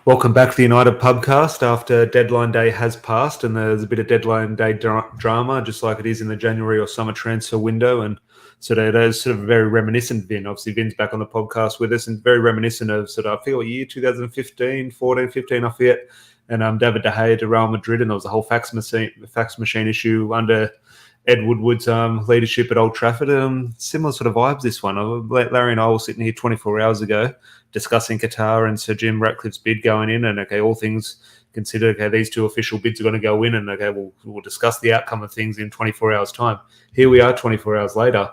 Welcome back to the United Pubcast after deadline day has passed, and there's a bit of deadline day drama, just like it is in the January or summer transfer window. And sort of it is sort of very reminiscent, Vin. Obviously, Vin's back on the podcast with us, and very reminiscent of sort of, I feel, year 2015, 14, 15, I forget. And David De Gea to Real Madrid, and there was a whole fax machine issue under Ed Woodward's leadership at Old Trafford. Similar sort of vibes, this one. Larry and I were sitting here 24 hours ago discussing Qatar and Sir Jim Ratcliffe's bid going in, and okay, all things considered, okay, these two official bids are going to go in, and okay, we'll discuss the outcome of things in 24 hours' time. Here we are 24 hours later,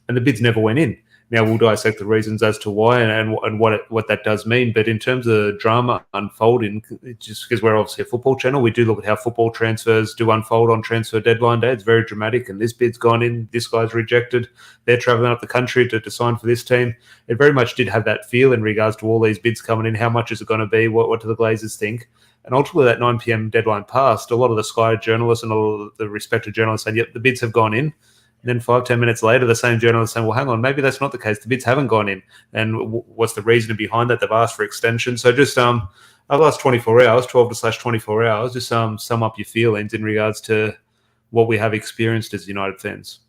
and the bids never went in. Now we'll dissect the reasons as to why and what that does mean. But in terms of drama unfolding, just because we're obviously a football channel, we do look at how football transfers do unfold on transfer deadline day. It's very dramatic, and this bid's gone in, this guy's rejected, they're travelling up the country to sign for this team. It very much did have that feel in regards to all these bids coming in. How much is it going to be? What do the Glazers think? And ultimately, that 9 p.m. deadline passed. A lot of the Sky journalists and all of the respected journalists said, yep, the bids have gone in. And then 5-10 minutes later, the same journalist saying, well, hang on, maybe that's not the case. The bids haven't gone in. And what's the reason behind that? They've asked for extension. So just over the last 24 hours, 12/24 hours, just sum up your feelings in regards to what we have experienced as United fans.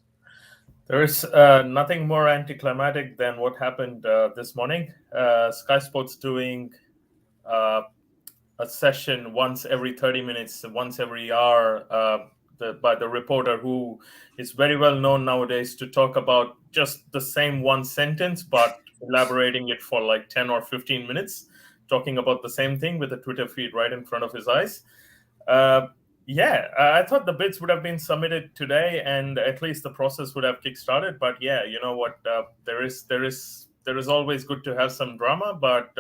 There is nothing more anticlimactic than what happened this morning. Sky Sports doing a session once every 30 minutes, once every hour, by the reporter who is very well known nowadays to talk about just the same one sentence, but elaborating it for like 10 or 15 minutes, talking about the same thing with a Twitter feed right in front of his eyes. I thought the bids would have been submitted today, and at least the process would have kickstarted. But yeah, you know what? There is always good to have some drama, but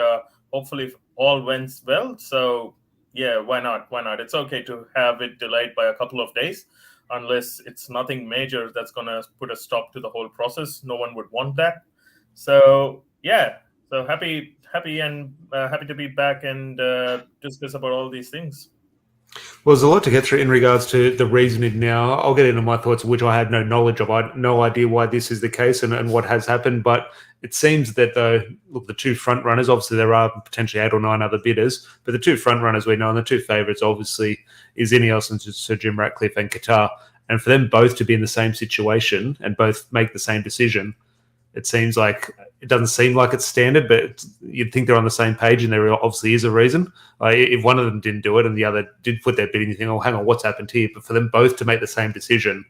hopefully all went well. So yeah, why not? It's okay to have it delayed by a couple of days, unless it's nothing major that's going to put a stop to the whole process. No one would want that. So yeah, so happy to be back and discuss about all these things. Well, there's a lot to get through in regards to the reasoning now. I'll get into my thoughts, which I had no knowledge of. I had no idea why this is the case and what has happened. But it seems that, the two front runners, obviously there are potentially 8 or 9 other bidders, but the two front runners we know, and the two favourites obviously is Ineos and Sir Jim Ratcliffe and Qatar. And for them both to be in the same situation and both make the same decision, it doesn't seem like it's standard, but you'd think they're on the same page, and there obviously is a reason. If one of them didn't do it and the other did put their bid in, you think, oh, hang on, what's happened here? But for them both to make the same decision,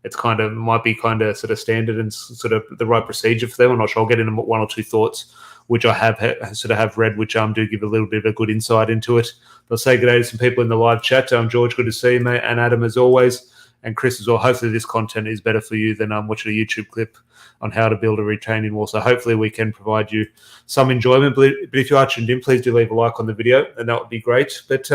it's might be sort of standard and sort of the right procedure for them. I'm not sure. I'll get into 1 or 2 thoughts, which I have read, which do give a little bit of a good insight into it. I'll say good day to some people in the live chat. George, good to see you, mate, and Adam as always. And Chris as well. Hopefully this content is better for you than watching a YouTube clip on how to build a retaining wall. So hopefully we can provide you some enjoyment. But if you are tuned in, please do leave a like on the video, and that would be great. But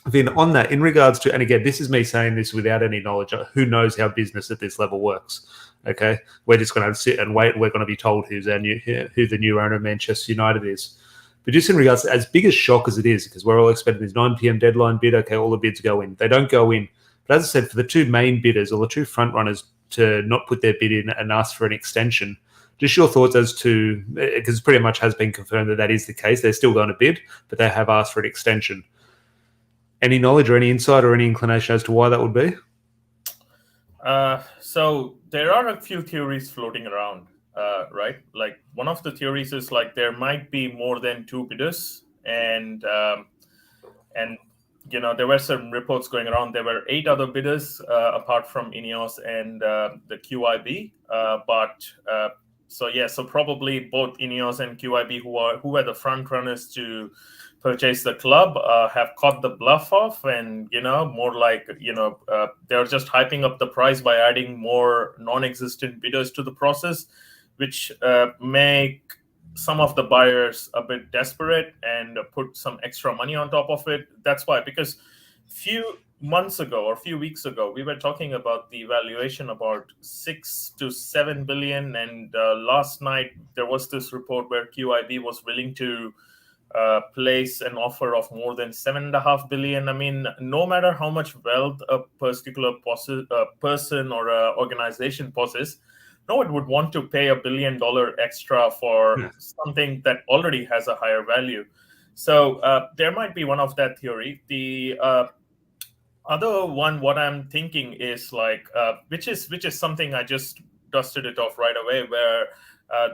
Vin, on that, in regards to, and again, this is me saying this without any knowledge, who knows how business at this level works, okay? We're just going to sit and wait. We're going to be told who the new owner of Manchester United is. But just in regards to, as big a shock as it is, because we're all expecting this 9 p.m. deadline bid, okay, all the bids go in. They don't go in. But as I said, for the two main bidders or the two front runners to not put their bid in and ask for an extension, just your thoughts as to, because pretty much has been confirmed that is the case. They're still going to bid, but they have asked for an extension. Any knowledge or any insight or any inclination as to why that would be? So there are a few theories floating around, right? Like one of the theories is like there might be more than 2 bidders, and there were some reports going around. There were 8 other bidders apart from Ineos and the QIB. So probably both Ineos and QIB, who were the front runners to purchase the club, have caught the bluff off, and more like they're just hyping up the price by adding more non-existent bidders to the process, which make some of the buyers a bit desperate and put some extra money on top of it. That's why, because few weeks ago, we were talking about the valuation about 6 to 7 billion. And last night, there was this report where QIB was willing to place an offer of more than 7.5 billion. I mean, no matter how much wealth a particular person or organization possesses, no one would want to pay $1 billion extra for something that already has a higher value. So there might be one of that theory. The other one, what I'm thinking is like, which is something I just dusted it off right away, where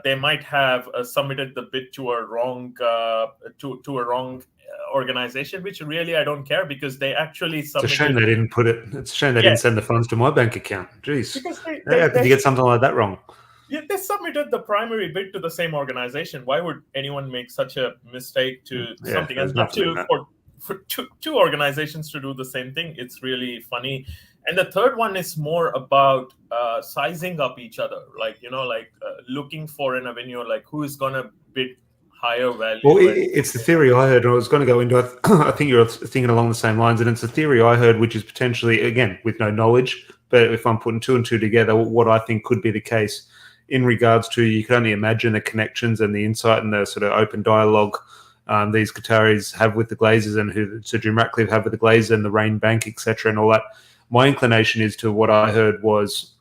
they might have submitted the bid to a wrong to a wrong organization, which really I don't care, because they actually It's a shame submitted. they didn't put it. It's a shame they Yeah, didn't send the funds to my bank account. Jeez, because how could you get something like that wrong? yeah, they submitted the primary bid to the same organization. Why would anyone make such a mistake to Yeah, something? there's And that nothing in too, that. for two organizations to do the same thing, it's really funny. And the third one is more about sizing up each other, like, like looking for an avenue, like who is going to bid higher Well, value. And it's the theory I heard, and I was going to go into. I think you're thinking along the same lines, and it's a theory I heard, which is potentially, again, with no knowledge, but if I'm putting two and two together, what I think could be the case in regards to, you can only imagine the connections and the insight and the sort of open dialogue these Qataris have with the Glazers, and who Sir Jim Ratcliffe have with the Glazers and the Rain Bank, etc., and all that. My inclination is to what I heard was,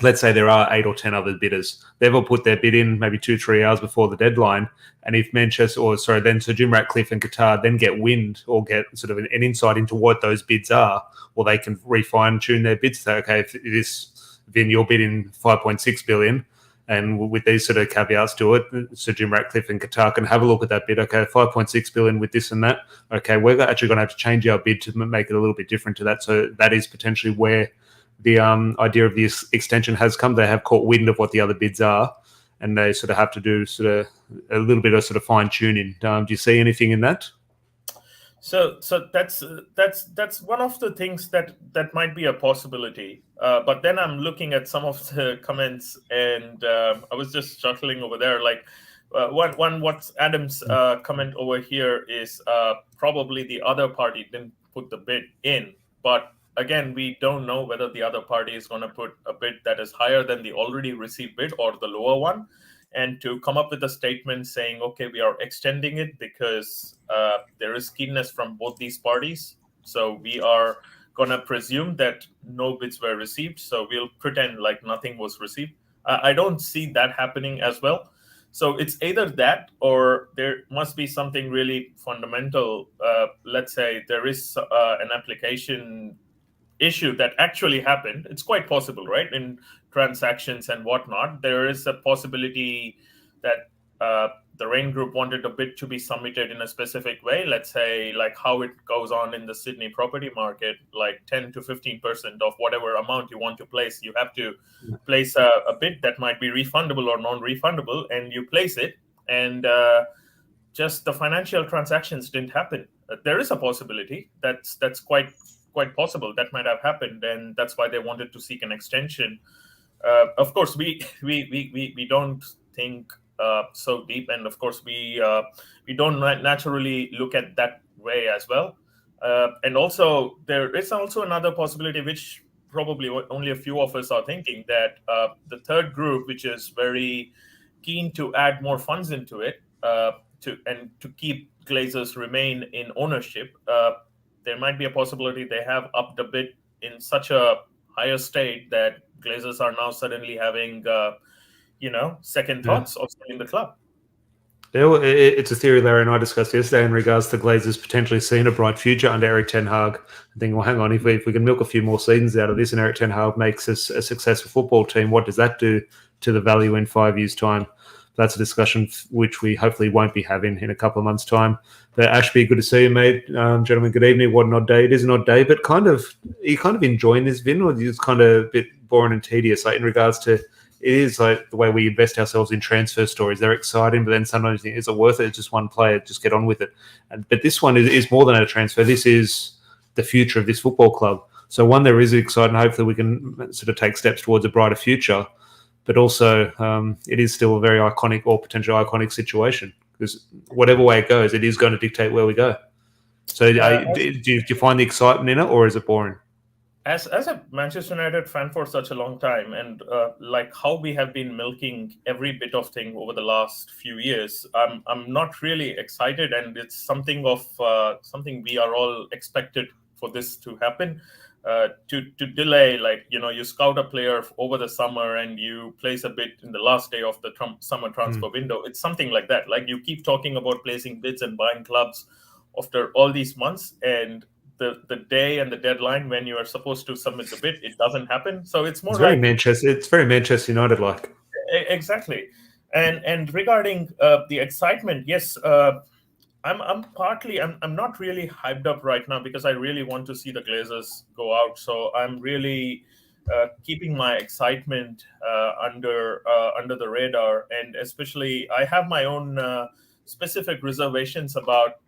let's say there are 8 or 10 other bidders. They've all put their bid in maybe 2-3 hours before the deadline. And if Manchester, then Sir Jim Ratcliffe and Qatar then get wind or get sort of an insight into what those bids are, or they can refine tune their bids. Say, okay, if this, then you're bidding 5.6 billion. And with these sort of caveats to it, Sir Jim Ratcliffe and Qatar can have a look at that bid. Okay, 5.6 billion with this and that. Okay, we're actually going to have to change our bid to make it a little bit different to that. So that is potentially where the idea of this extension has come. They have caught wind of what the other bids are, and they sort of have to do sort of a little bit of sort of fine tuning. Do you see anything in that? So that's one of the things that might be a possibility. But then I'm looking at some of the comments, and I was just chuckling over there. Like what Adam's comment over here is probably the other party didn't put the bid in, but again, we don't know whether the other party is going to put a bid that is higher than the already received bid or the lower one, and to come up with a statement saying, okay, we are extending it because there is keenness from both these parties. So we are going to presume that no bids were received. So we'll pretend like nothing was received. I don't see that happening as well. So it's either that, or there must be something really fundamental. Let's say there is an application issue that actually happened. It's quite possible, right? In transactions and whatnot, there is a possibility that the Rain Group wanted a bid to be submitted in a specific way. Let's say, like how it goes on in the Sydney property market, like 10 to 15% of whatever amount you want to place, you have to place a bid that might be refundable or non-refundable, and you place it, and just the financial transactions didn't happen. There is a possibility that's quite possible that might have happened, and that's why they wanted to seek an extension. Of course, we don't think so deep, and of course we don't naturally look at that way as well. And also, there is also another possibility, which probably only a few of us are thinking, that the third group, which is very keen to add more funds into it, to keep Glazers remain in ownership, there might be a possibility they have upped a bit in such a higher state that Glazers are now suddenly having, second thoughts of selling the club. Yeah, it's a theory Larry and I discussed yesterday in regards to Glazers potentially seeing a bright future under Eric Ten Hag. I think, well, hang on, if we can milk a few more seasons out of this and Eric Ten Hag makes us a successful football team, what does that do to the value in 5 years' time? That's a discussion which we hopefully won't be having in a couple of months' time. But Ashby, good to see you, mate. Gentlemen, good evening. What an odd day. It is an odd day, but are you kind of enjoying this, Vin, or is it kind of a bit boring and tedious, like in regards to, it is like the way we invest ourselves in transfer stories. They're exciting, but then sometimes you think, is it worth it? It's just one player, just get on with it. But this one is more than a transfer. This is the future of this football club. So one, there is exciting. Hopefully we can sort of take steps towards a brighter future. But also, it is still a very iconic or potential iconic situation, because whatever way it goes, it is going to dictate where we go. So do you find the excitement in it, or is it boring? As a Manchester United fan for such a long time, and like how we have been milking every bit of thing over the last few years, I'm not really excited, and it's something we are all expected for this to happen. to delay, like, you scout a player over the summer and you place a bid in the last day of the summer transfer window. It's something like that. Like, you keep talking about placing bids and buying clubs after all these months, and the day and the deadline when you are supposed to submit the bid, it doesn't happen. So it's more like It's very Manchester United like. Exactly. And regarding the excitement, yes, I'm not really hyped up right now because I really want to see the Glazers go out. So I'm really keeping my excitement under the radar, and especially I have my own specific reservations about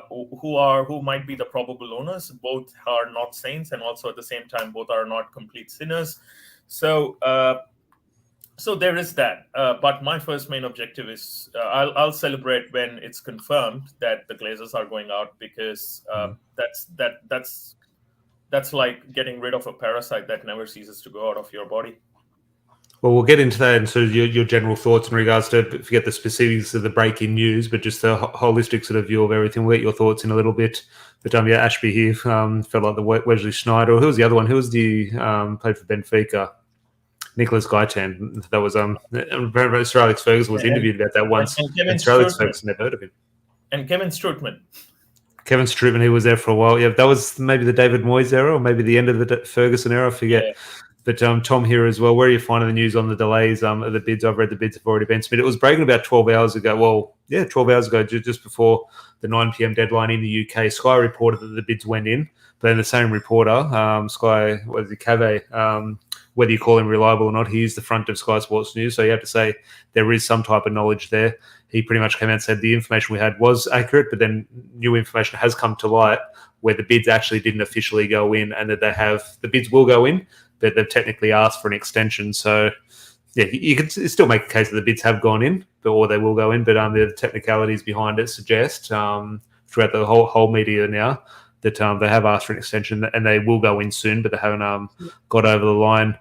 who might be the probable owners. Both are not saints, and also at the same time, both are not complete sinners. So. So there is that, but my first main objective is I'll celebrate when it's confirmed that the Glazers are going out, because that's like getting rid of a parasite that never ceases to go out of your body. Well, we'll get into that and sort of your general thoughts in regards to, forget the specifics of the breaking news, but just the holistic sort of view of everything. We'll get your thoughts in a little bit. But Ashby here felt like the Wesley Sneijder. Who was the other one? Who was the played for Benfica? Nicholas Gaitan. That was Sir Alex Ferguson was interviewed about that once, and Sir Alex Ferguson never heard of him. And Kevin Strootman. Kevin Strootman, he was there for a while. Yeah, that was maybe the David Moyes era, or maybe the end of the Ferguson era. I forget. Yeah. But Tom here as well. Where are you finding the news on the delays of the bids? I've read the bids have already been submitted. It was breaking about 12 hours ago. Well, yeah, 12 hours ago, just before the 9 p.m. deadline in the UK. Sky reported that the bids went in, but then the same reporter, Sky, what is it, Cave, whether you call him reliable or not, he is the front of Sky Sports News. So you have to say there is some type of knowledge there. He pretty much came out and said the information we had was accurate, but then new information has come to light where the bids actually didn't officially go in, and that the bids will go in, but they've technically asked for an extension. So yeah, you can still make a case that the bids have gone in, or they will go in, but the technicalities behind it suggest throughout the whole media now that they have asked for an extension and they will go in soon, but they haven't got over the line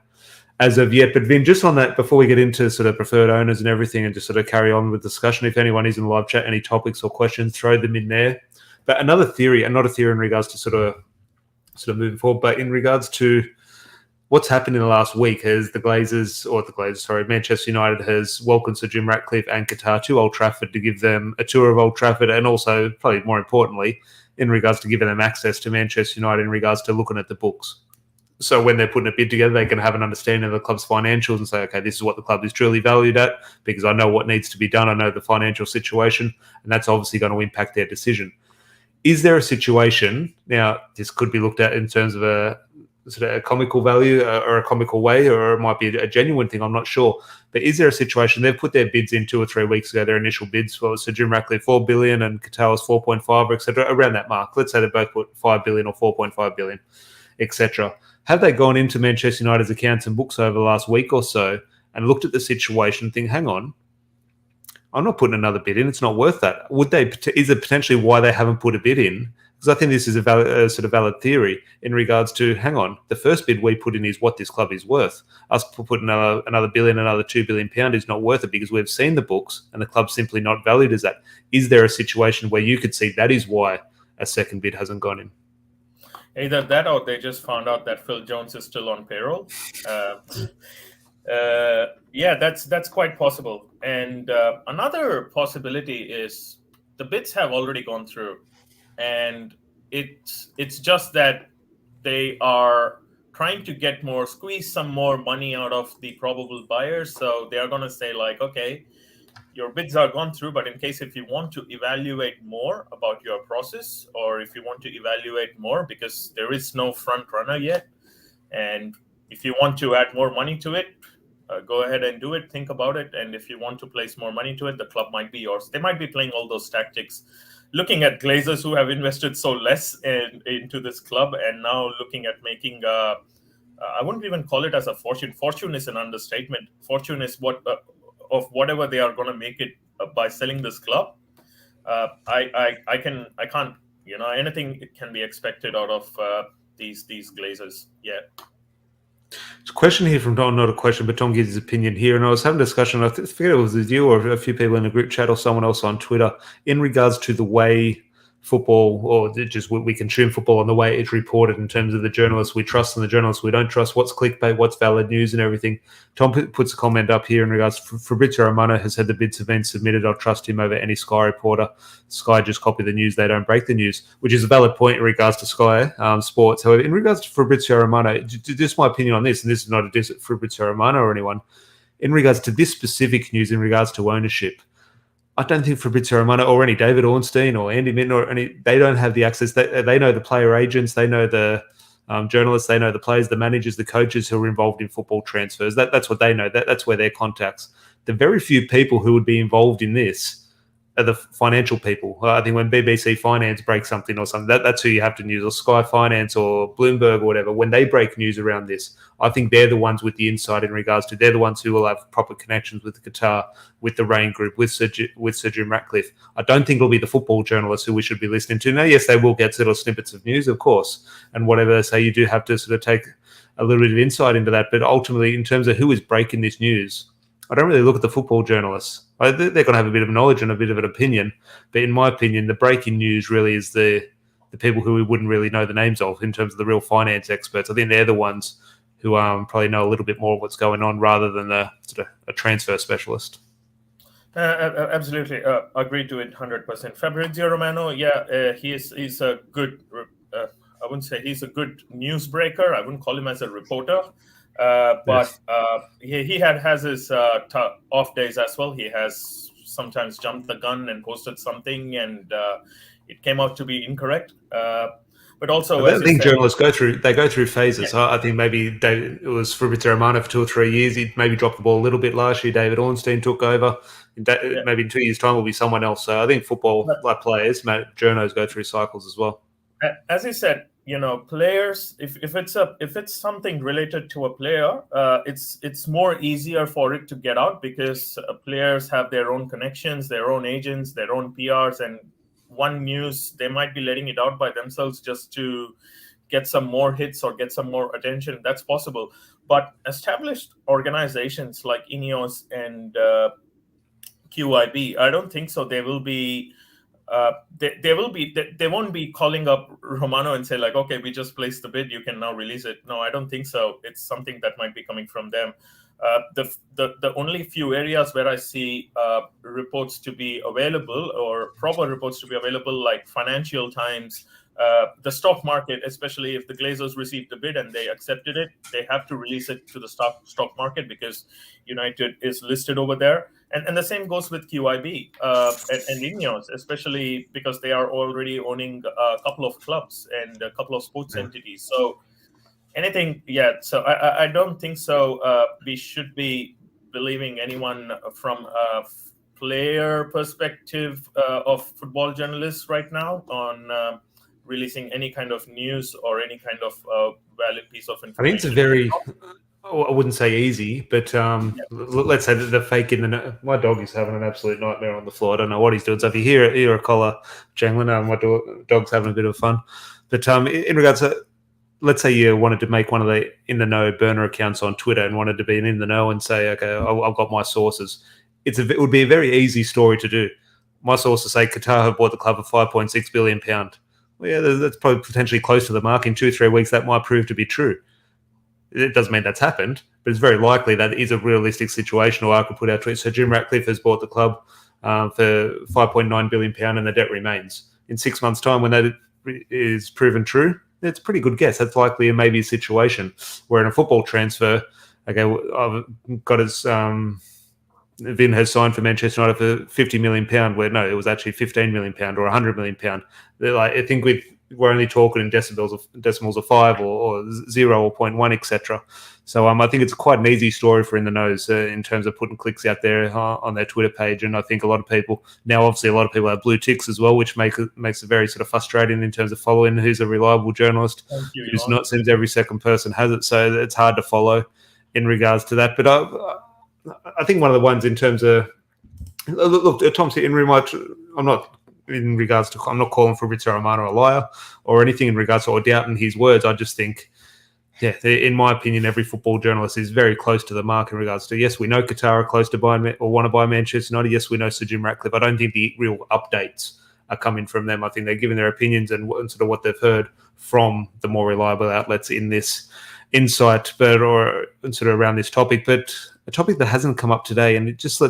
as of yet. But Vin, just on that, before we get into sort of preferred owners and everything and just sort of carry on with discussion, if anyone is in the live chat, any topics or questions, throw them in there. But another theory, and not a theory in regards to sort of moving forward, but in regards to what's happened in the last week, has Manchester United has welcomed Sir Jim Ratcliffe and Qatar to Old Trafford to give them a tour of Old Trafford, and also, probably more importantly, in regards to giving them access to Manchester United in regards to looking at the books. So when they're putting a bid together, they can have an understanding of the club's financials and say, okay, this is what the club is truly valued at, because I know what needs to be done. I know the financial situation, and that's obviously going to impact their decision. Is there a situation, now this could be looked at in terms of a sort of a comical value or a comical way, or it might be a genuine thing, I'm not sure. But is there a situation, they've put their bids in 2 or 3 weeks ago, their initial bids for Sir Jim Ratcliffe, 4 billion and Qatar was 4.5, etc., around that mark. Let's say they both put 5 billion or 4.5 billion, etc. Have they gone into Manchester United's accounts and books over the last week or so and looked at the situation and think, hang on, I'm not putting another bid in, it's not worth that? Is it potentially why they haven't put a bid in? Because I think this is a valid theory in regards to, hang on, the first bid we put in is what this club is worth. Us putting another billion, another £2 billion is not worth it because we've seen the books and the club's simply not valued as that. Is there a situation where you could see that is why a second bid hasn't gone in? Either that, or they just found out that Phil Jones is still on payroll. Yeah, that's quite possible. And another possibility is the bids have already gone through, and it's just that they are trying to squeeze some more money out of the probable buyers. So they are going to say, like, okay, your bids are gone through, but in case if you want to evaluate more about your process, or if you want to evaluate more because there is no front runner yet, and if you want to add more money to it, go ahead and do it. Think about it. And if you want to place more money to it, the club might be yours. They might be playing all those tactics. Looking at Glazers, who have invested so less into this club, and now looking at making, I wouldn't even call it as a fortune. Fortune is an understatement. Fortune is of whatever they are going to make it by selling this club. I can't, anything can be expected out of these Glazers. Yeah. It's a question here from Tom, not a question, but Tom gives his opinion here. And I was having a discussion, I forget it was with you or a few people in the group chat or someone else on Twitter, in regards to the way football, or just we consume football on the way it's reported in terms of the journalists we trust and the journalists we don't trust, what's clickbait, what's valid news and everything. Tom puts a comment up here in regards to Fabrizio Romano has said the bids have been submitted. I'll trust him over any Sky reporter. Sky just copy the news, they don't break the news, which is a valid point in regards to Sky Sports. However, in regards to Fabrizio Romano, just my opinion on this, and this is not a diss at Fabrizio Romano or anyone, in regards to this specific news in regards to ownership, I don't think Fabrizio Romano or any David Ornstein or Andy Minton or any, they don't have the access. They know the player agents, they know the journalists, they know the players, the managers, the coaches who are involved in football transfers. That's what they know. That's where their contacts. The very few people who would be involved in this are the financial people. I think when BBC Finance breaks something or something, that's who you have to news, or Sky Finance or Bloomberg or whatever. When they break news around this, I think they're the ones with the insight in regards to, they're the ones who will have proper connections with Qatar, with the Rain Group, with Sir Jim Ratcliffe. I don't think it'll be the football journalists who we should be listening to. Now, yes, they will get little snippets of news, of course, and whatever they say, you do have to sort of take a little bit of insight into that. But ultimately, in terms of who is breaking this news, I don't really look at the football journalists. They're going to have a bit of knowledge and a bit of an opinion. But in my opinion, the breaking news really is the people who we wouldn't really know the names of in terms of the real finance experts. I think they're the ones who probably know a little bit more of what's going on rather than a transfer specialist. Absolutely. Agree to it 100%. Fabrizio Romano, he's a good, I wouldn't say he's a good newsbreaker. I wouldn't call him as a reporter. But he has his off days as well. He has sometimes jumped the gun and posted something, and it came out to be incorrect. But also, I think journalists go through phases. Yeah. I think maybe it was Fabrizio Romano for 2 or 3 years. He maybe dropped the ball a little bit last year. David Ornstein took over. Maybe in 2 years' time will be someone else. So I think football, like players, journos go through cycles as well. As I said, players, if it's something related to a player, it's more easier for it to get out because players have their own connections, their own agents, their own PRs, and one news, they might be letting it out by themselves just to get some more hits or get some more attention. That's possible. But established organizations like INEOS and QIB, I don't think so. They won't be calling up Romano and say like, okay, we just placed the bid, you can now release it. No, I don't think so. It's something that might be coming from them. The only few areas where I see reports to be available or proper reports to be available, like Financial Times, the stock market, especially if the Glazers received the bid and they accepted it, they have to release it to the stock market because United is listed over there. And the same goes with QIB and INEOS, especially because they are already owning a couple of clubs and a couple of sports entities. So anything, so I don't think so. We should be believing anyone from a player perspective of football journalists right now on releasing any kind of news or any kind of valid piece of information. I think it's a very, I wouldn't say easy, but let's say that the fake in the. My dog is having an absolute nightmare on the floor. I don't know what he's doing. So if you hear a collar jangling, my dog's having a bit of fun. But in regards to, let's say you wanted to make one of the in the know burner accounts on Twitter and wanted to be in the know and say, okay, I've got my sources. It would be a very easy story to do. My sources say Qatar have bought the club for £5.6 billion. Well, yeah, that's probably potentially close to the mark. In 2 or 3 weeks, that might prove to be true. It doesn't mean that's happened, but it's very likely that is a realistic situation. Or I could put out tweets. So Jim Ratcliffe has bought the club for £5.9 billion and the debt remains. In 6 months' time, when that is proven true, it's a pretty good guess. That's likely maybe a situation where in a football transfer, okay, I've got his Vin has signed for Manchester United for £50 million, where no, it was actually £15 million or £100 million. I think we're only talking in decimals of 5 or 0 or 0.1, etc. So I think it's quite an easy story for in the nose in terms of putting clicks out there on their Twitter page. And I think a lot of people now, obviously, a lot of people have blue ticks as well, which makes it very sort of frustrating in terms of following who's a reliable journalist. Who's not, seems every second person has it, so it's hard to follow in regards to that. But I think one of the ones in terms of look, Tom's in remote. I'm not calling Fabrizio Romano a liar or anything in regards to or doubting his words. I just think, in my opinion, every football journalist is very close to the mark in regards to, yes, we know Qatar are close to buying or want to buy Manchester United. Yes, we know Sir Jim Ratcliffe. I don't think the real updates are coming from them. I think they're giving their opinions and sort of what they've heard from the more reliable outlets in this insight, or sort of around this topic. But a topic that hasn't come up today, and it just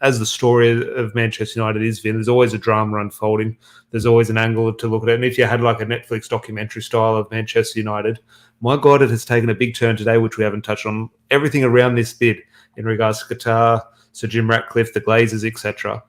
as the story of Manchester United is, Vin, there's always a drama unfolding. There's always an angle to look at it. And if you had like a Netflix documentary style of Manchester United, my God, it has taken a big turn today, which we haven't touched on. Everything around this bid in regards to Qatar, Sir Jim Ratcliffe, the Glazers, etc.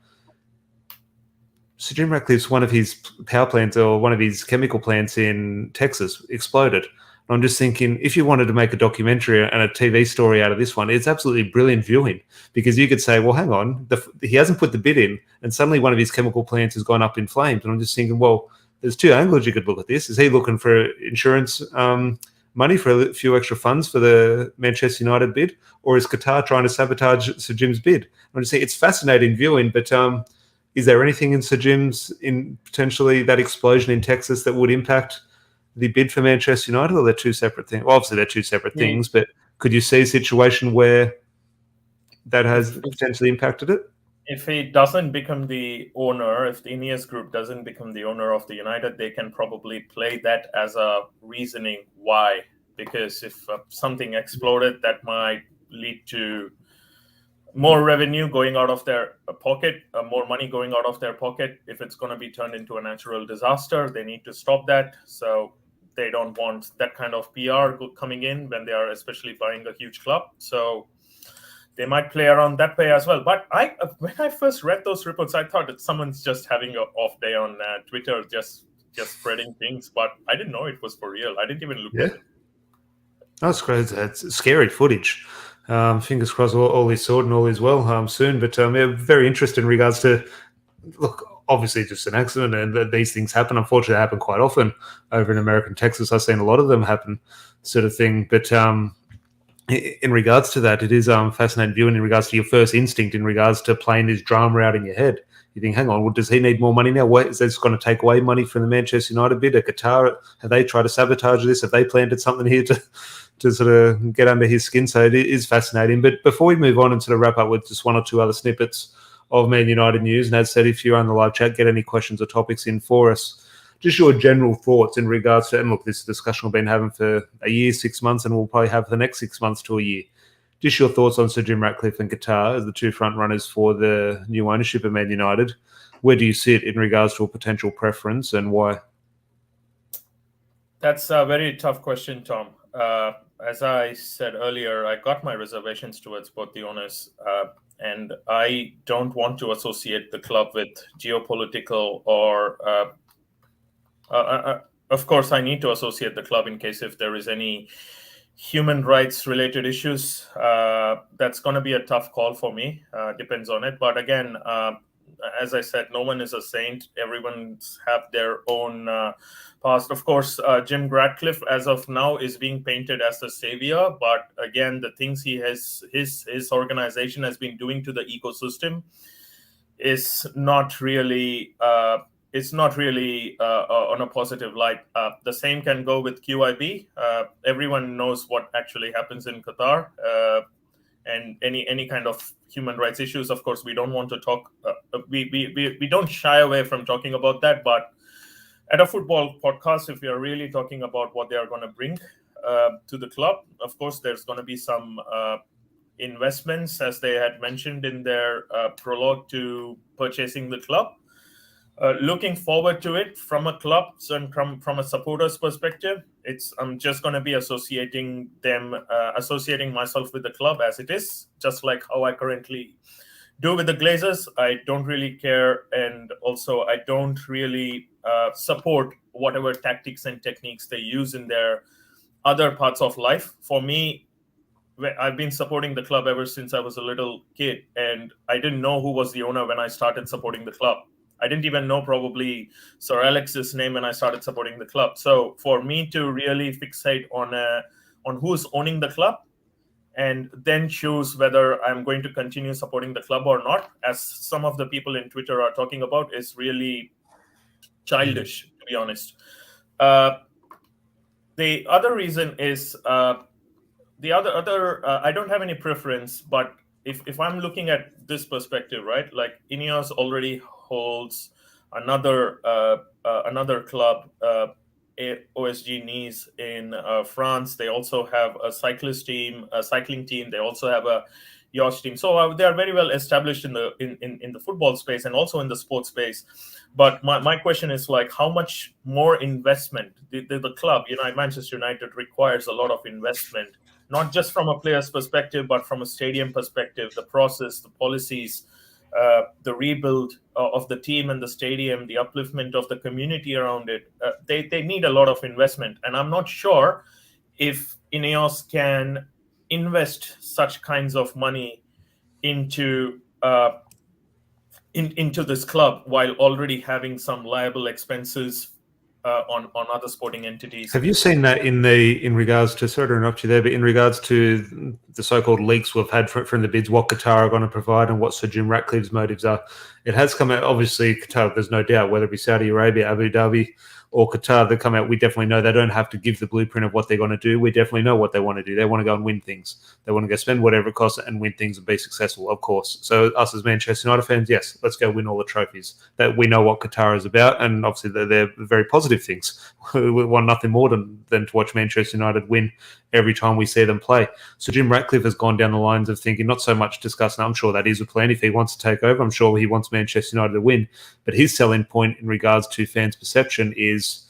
Sir Jim Ratcliffe's one of his power plants or one of his chemical plants in Texas exploded. And I'm just thinking, if you wanted to make a documentary and a TV story out of this one, it's absolutely brilliant viewing, because you could say, well, hang on, he hasn't put the bid in, and suddenly one of his chemical plants has gone up in flames. And I'm just thinking, well, there's two angles you could look at this. Is he looking for insurance money for a few extra funds for the Manchester United bid, or is Qatar trying to sabotage Sir Jim's bid? I'm just saying it's fascinating viewing, but is there anything in Sir Jim's, in potentially that explosion in Texas, that would impact the bid for Manchester United, or they're two separate things? Well, obviously they're two separate things, but could you see a situation where that has potentially impacted it? If he doesn't become the owner, if the Ineos Group doesn't become the owner of the United, they can probably play that as a reasoning why. Because if something exploded, that might lead to more revenue going out of their pocket, more money going out of their pocket. If it's going to be turned into a natural disaster, they need to stop that. So they don't want that kind of PR coming in when they are especially buying a huge club. So they might play around that way as well. But when I first read those reports, I thought that someone's just having an off day on Twitter, just spreading things. But I didn't know it was for real. I didn't even look at it. That's great. It's scary footage. Fingers crossed all is sorted and all is well soon. But very interested in regards to, look, obviously just an accident, and these things happen. Unfortunately, they happen quite often over in American Texas. I've seen a lot of them happen, sort of thing. But in regards to that, it is fascinating viewing in regards to your first instinct in regards to playing this drama out in your head. You think, hang on, well, does he need more money now? Is this going to take away money from the Manchester United bid? At Qatar, have they tried to sabotage this? Have they planted something here to sort of get under his skin? So it is fascinating. But before we move on and sort of wrap up with just one or two other snippets of Man United news, and as said, if you're on the live chat, get any questions or topics in for us. Just your general thoughts in regards to, and look, this discussion we've been having for a year, 6 months, and we'll probably have for the next 6 months to a year. Just your thoughts on Sir Jim Ratcliffe and Qatar as the two front runners for the new ownership of Man United. Where do you sit in regards to a potential preference, and why? That's a very tough question, Tom. As I said earlier, I got my reservations towards both the owners, and I don't want to associate the club with geopolitical or of course, I need to associate the club in case if there is any human rights related issues. That's going to be a tough call for me. Depends on it. But again, as I said, no one is a saint. Everyone's have their own past. Of course, Jim Ratcliffe, as of now, is being painted as the savior. But again, the things his organization has been doing to the ecosystem is not really. It's not really on a positive light. The same can go with QIB. Everyone knows what actually happens in Qatar, and any kind of human rights issues. Of course, we don't want to talk. We don't shy away from talking about that. But at a football podcast, if we are really talking about what they are going to bring to the club, of course, there's going to be some investments, as they had mentioned in their prologue to purchasing the club. Looking forward to it from a club and from a supporter's perspective. I'm just going to be associating myself with the club as it is, just like how I currently do with the Glazers. I don't really care, and also I don't really support whatever tactics and techniques they use in their other parts of life. For me, I've been supporting the club ever since I was a little kid, and I didn't know who was the owner when I started supporting the club. I didn't even know probably Sir Alex's name when I started supporting the club. So for me to really fixate on who's owning the club and then choose whether I'm going to continue supporting the club or not, as some of the people in Twitter are talking about, is really childish, to be honest. The other reason is I don't have any preference, but if I'm looking at this perspective, right, like Ineos already holds another club, OSG Nice in France. They also have a cycling team. They also have a yacht team. So they are very well established in the football space and also in the sports space. But my question is like, how much more investment the club, Manchester United, requires a lot of investment, not just from a player's perspective, but from a stadium perspective, the process, the policies, the rebuild of the team and the stadium, the upliftment of the community around it. They need a lot of investment. And I'm not sure if Ineos can invest such kinds of money into into this club while already having some liable expenses on other sporting entities. Have you seen that in regards to, sorry to interrupt you there, but in regards to the so-called leaks we've had from the bids, what Qatar are going to provide and what Sir Jim Ratcliffe's motives are? It has come out, obviously, Qatar, there's no doubt, whether it be Saudi Arabia, Abu Dhabi, or Qatar, they come out, we definitely know they don't have to give the blueprint of what they're going to do. We definitely know what they want to do. They want to go and win things. They want to go spend whatever it costs and win things and be successful, of course. So us as Manchester United fans, yes, let's go win all the trophies. That we know what Qatar is about, and obviously they're very positive things. We want nothing more than to watch Manchester United win every time we see them play. So Jim Ratcliffe has gone down the lines of thinking, not so much discussing, I'm sure that is a plan if he wants to take over. I'm sure he wants Manchester United to win. But his selling point in regards to fans' perception is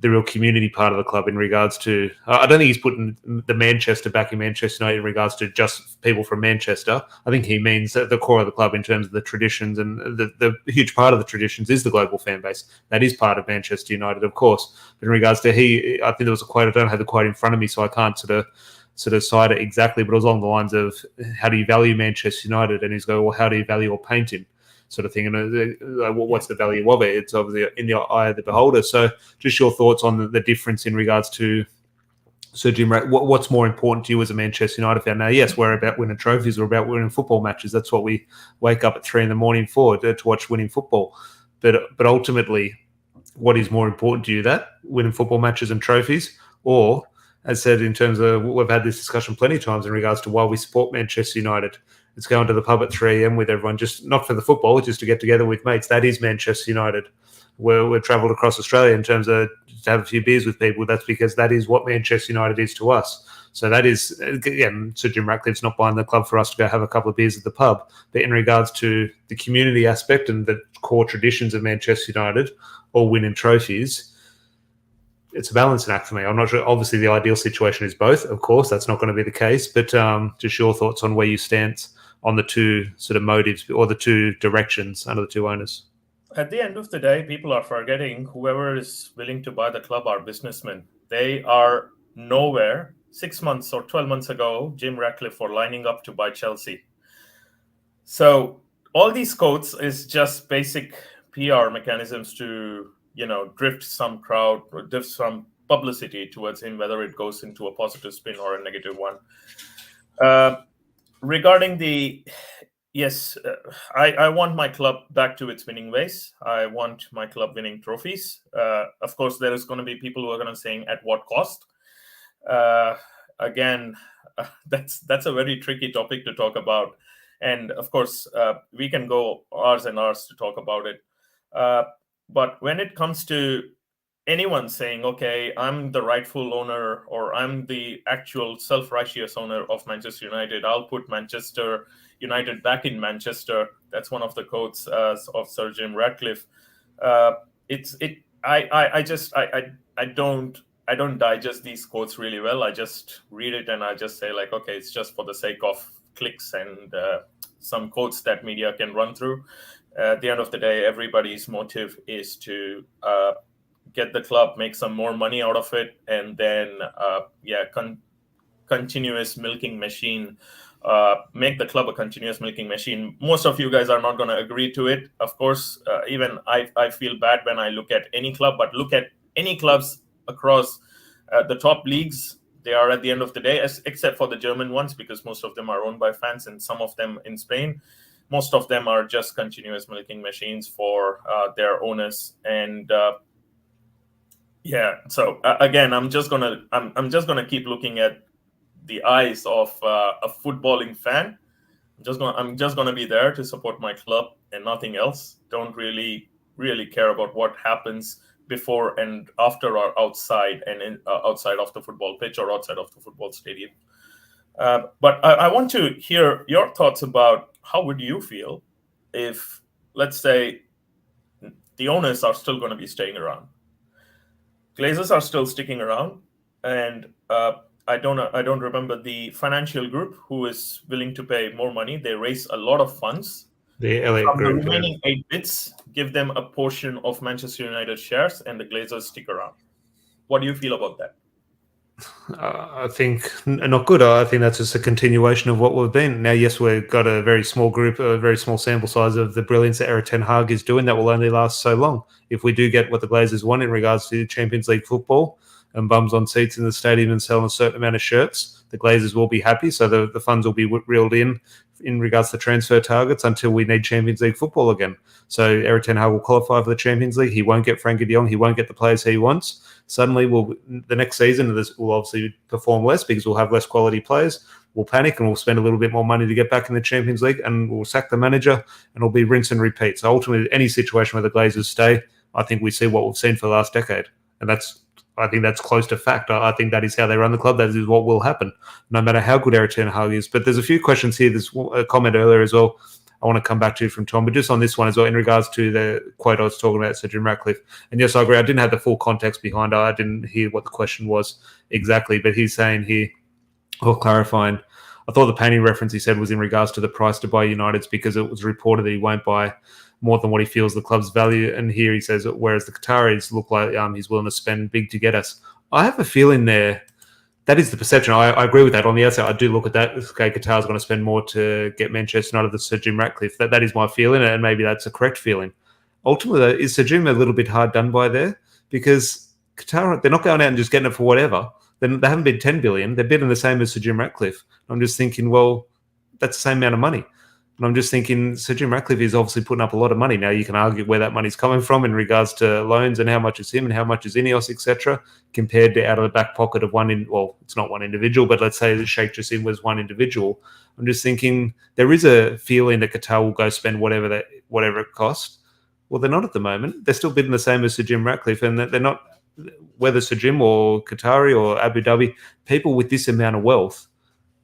the real community part of the club in regards to, I don't think he's putting the Manchester back in Manchester United in regards to just people from Manchester. I think he means that the core of the club in terms of the traditions, and the huge part of the traditions is the global fan base. That is part of Manchester United, of course. But in regards to I think there was a quote, I don't have the quote in front of me, so I can't sort of cite it exactly, but it was along the lines of, how do you value Manchester United? And he's going, well, how do you value or paint him? Sort of thing, and what's the value of it? It's obviously in the eye of the beholder. So, just your thoughts on the difference in regards to Sir Jim. What's more important to you as a Manchester United fan? Now, yes, we're about winning trophies, we're about winning football matches. That's what we wake up at 3 a.m. for, to watch winning football. But ultimately, what is more important to you? That winning football matches and trophies, or, as said, in terms of, we've had this discussion plenty of times in regards to why we support Manchester United. It's going to the pub at 3 a.m. with everyone, just not for the football, just to get together with mates. That is Manchester United. We've travelled across Australia in terms of to have a few beers with people. That's because that is what Manchester United is to us. So that is, again, Sir Jim Ratcliffe's not buying the club for us to go have a couple of beers at the pub. But in regards to the community aspect and the core traditions of Manchester United, or winning trophies, it's a balancing act for me. I'm not sure. Obviously, the ideal situation is both. Of course, that's not going to be the case. But just your thoughts on where you stand on the two sort of motives or the two directions under the two owners. At the end of the day, people are forgetting whoever is willing to buy the club are businessmen. They are nowhere. 6 months or 12 months ago, Jim Ratcliffe were lining up to buy Chelsea. So all these quotes is just basic PR mechanisms to, drift some crowd, or drift some publicity towards him, whether it goes into a positive spin or a negative one. Regarding yes, I want my club back to its winning ways. I want my club winning trophies. Of course, there is going to be people who are going to say, at what cost? Again, that's a very tricky topic to talk about. And of course, we can go hours and hours to talk about it. But when it comes to anyone saying, okay, I'm the rightful owner, or I'm the actual self-righteous owner of Manchester United, I'll put Manchester United back in Manchester. That's one of the quotes of Sir Jim Ratcliffe. I don't digest these quotes really well. I just read it and I just say, like, okay, it's just for the sake of clicks and some quotes that media can run through. At the end of the day, everybody's motive is to get the club, make some more money out of it, and then continuous milking machine. Make the club a continuous milking machine. Most of you guys are not going to agree to it, of course. Even I feel bad when I look at any club, but look at any clubs across the top leagues. They are, at the end of the day, except for the German ones, because most of them are owned by fans, and some of them in Spain, most of them are just continuous milking machines for their owners. And so again, I'm just gonna keep looking at the eyes of a footballing fan. I'm just gonna be there to support my club and nothing else. Don't really really care about what happens before and after or outside and outside of the football pitch or outside of the football stadium. But I want to hear your thoughts about how would you feel if, let's say, the owners are still going to be staying around. Glazers are still sticking around, and I don't remember the financial group who is willing to pay more money. They raise a lot of funds. The Elliott From the Group. remaining 8 bits, give them a portion of Manchester United shares, and the Glazers stick around. What do you feel about that? I think not good. I think that's just a continuation of what we've been. Now, yes, we've got a very small group, a very small sample size of the brilliance that Erik ten Hag is doing that will only last so long. If we do get what the Glazers want in regards to Champions League football and bums on seats in the stadium and selling a certain amount of shirts, the Glazers will be happy. So the funds will be reeled in regards to transfer targets until we need Champions League football again. So Erik ten Hag will qualify for the Champions League. He won't get Frankie de Jong. He won't get the players he wants. Suddenly, the next season, this will obviously perform less because we'll have less quality players. We'll panic and we'll spend a little bit more money to get back in the Champions League, and we'll sack the manager, and it'll be rinse and repeat. So ultimately, any situation where the Glazers stay, I think we see what we've seen for the last decade, and I think that's close to fact. I think that is how they run the club. That is what will happen, no matter how good Erik ten Hag is. But there's a few questions here. There's a comment earlier as well I want to come back to from Tom, but just on this one as well, in regards to the quote I was talking about, Sir Jim Ratcliffe. And yes, I agree. I didn't have the full context behind it. I didn't hear what the question was exactly, but he's saying here, or clarifying, I thought the painting reference he said was in regards to the price to buy United's because it was reported that he won't buy more than what he feels the club's value. And here he says, whereas the Qataris look like he's willing to spend big to get us. I have a feeling there. That is the perception. I agree with that. On the outside, I do look at that. Okay, Qatar's going to spend more to get Manchester United than Sir Jim Ratcliffe. That is my feeling, and maybe that's a correct feeling. Ultimately, though, is Sir Jim a little bit hard done by there? Because Qatar, they're not going out and just getting it for whatever. They haven't bid 10 billion. They're bidding the same as Sir Jim Ratcliffe. I'm just thinking, well, that's the same amount of money. And I'm just thinking, Sir Jim Ratcliffe is obviously putting up a lot of money. Now, you can argue where that money's coming from in regards to loans and how much is him and how much is Ineos, etc., compared to out of the back pocket of it's not one individual, but let's say that Sheikh Jassim was one individual. I'm just thinking there is a feeling that Qatar will go spend whatever it costs. Well, they're not at the moment. They're still bidding the same as Sir Jim Ratcliffe, and they're not, whether Sir Jim or Qatari or Abu Dhabi, people with this amount of wealth